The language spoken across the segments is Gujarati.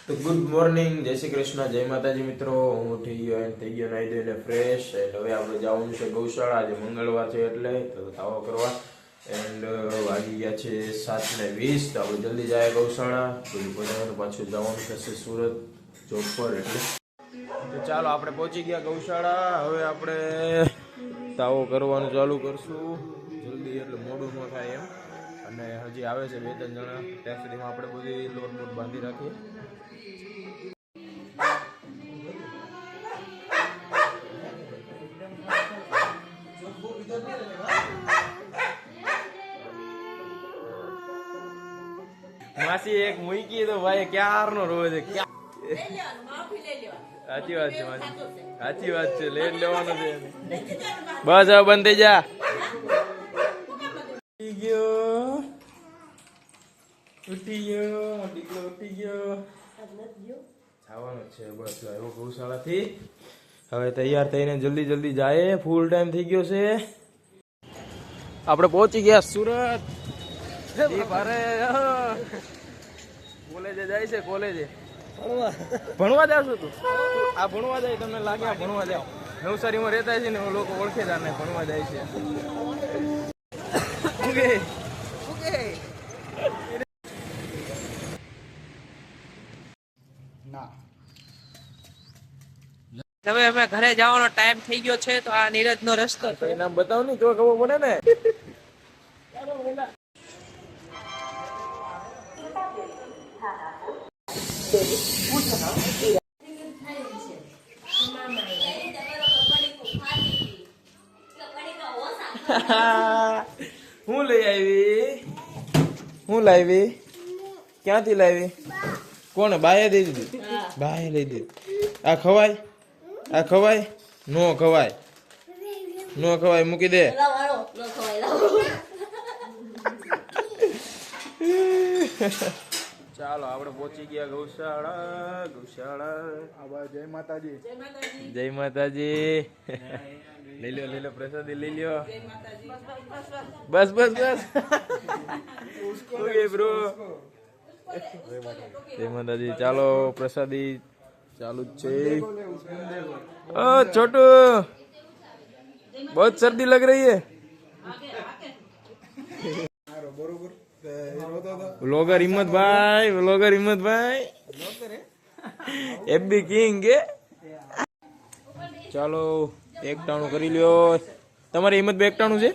તો ગુડ મોર્નિંગ, જય શ્રી કૃષ્ણ, જય માતાજી મિત્રો. હું ઉઠી ગયો નાહી ધોઈને ફ્રેશ. એન્ડ હવે આપણે જવાનું છે ગૌશાળા. આજે મંગળવાર છે એટલે તો તાવો કરવા. એન્ડ વાગી ગયા છે 7:20. તો આપણે જલ્દી જાય ગૌશાળા. બધું પહોંચવાનું પાછું જવાનું થશે સુરત જોબ પર. એટલે તો ચાલો આપણે પહોંચી ગયા ગૌશાળા. હવે આપણે તાવો કરવાનું ચાલુ કરશું જલ્દી, એટલે મોડું ન થાય એમ. અને હજી આવે છે 2-3 જણા, ત્યાં સુધીમાં આપણે બધી લોટ બોટ બાંધી રાખીએ. માસી એક મૂકી તો ભાઈ ક્યારનો રોવે છે. સાચી વાત છે માસી, સાચી વાત છે. લઈ લેવાનું છે. બસ હવે બંધ થઈ જા. ઉઠી ગયો દીકરો, ઉઠી ગયો. જવાનું છે બસ આવ્યો ગૌશાળાથી. હવે તૈયાર થઈને જલ્દી જાય. ફૂલ ટાઈમ થઈ ગયો છે. આપણે પહોંચી ગયા સુરત. કોલેજે જાય છે. કોલેજે ભણવા જાવ છો તું? આ ભણવા જાય, તમને લાગે આ ભણવા જાવ? નવસારીમાં રહેતા છે ને લોકો ઓળખે જ આને ભણવા જાય છે. હવે અમે ઘરે જવાનો ટાઈમ થઈ ગયો છે, તો આ નીરજ નો રસ્તો છે. નામ બતાવ ને, તો ખબર પડે ને. હું લઈ આવી? હું લાવી? ક્યાંથી લાવી? કોને? બાએ દઈ દીધી? બાએ લઈ દીધી. આ ખવાય? આ ખવાય? નો ખવાય, નો ખવાય. મૂકી દે. ચાલો આપણે પહોંચી ગયા ગૌશાળા. જય માતાજી, જય માતાજી. લઈ લો પ્રસાદી લઈ લ્યો. બસ ઓકે બ્રો. જય માતાજી. ચાલો પ્રસાદી ચાલુ જ છે. ओ छोटू, बहुत सर्दी लग रही है. व्लॉगर हिम्मत भाई एफबी किंग के. ચાલો એકટાણું કરી લ્યો. તમારે હિંમત બે એકટાણું છે?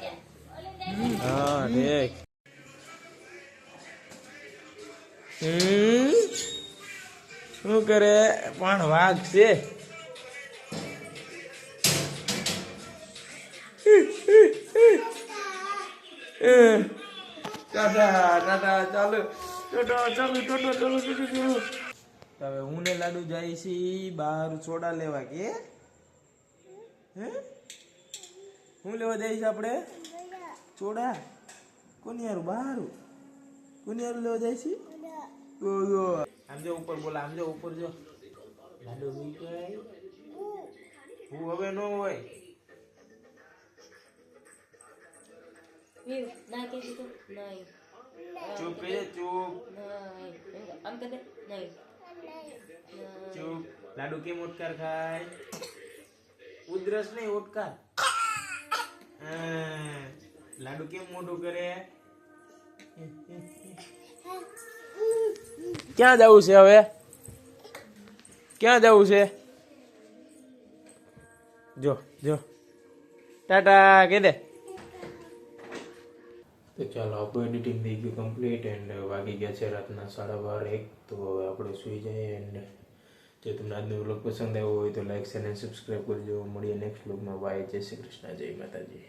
હા દેખ. શું કરે પણ વાઘ છે. હવે હું ને લાડુ જાય છે બહાર સોડા લેવા. કે હું લેવા જાય છે આપણે? સોડા. કોની યાર? બહાર કોની યાર લેવા જાય છે? આમ જો ઉપર બોલા, આમ જો ઉપર જો. લાડુ હું હવે નો હોય. ચૂપ કહે, ચૂપ ચૂપ. લાડુ કેમ ઓટકાર ખાય? ઉધરસ નહીં, ઓટકાર. લાડુ કેમ મોઢું કરે? ક્યાં જવું છે હવે? ક્યાં જવું છે? જો ટાટા કહી દે. તો ચાલો આપણું એડિટિંગ થઈ ગયું કમ્પ્લીટ. એન્ડ વાગી ગયા છે રાતના 12:30-1. તો હવે આપણે સુઈ જઈએ. એન્ડ જો તમને આજનો વ્લોગ પસંદ આવ્યો હોય તો લાઈક, શેર અને સબસ્ક્રાઈબ કરજો. મળીએ નેક્સ્ટ વ્લોગમાં. બાય, જય શ્રી કૃષ્ણ, જય માતાજી.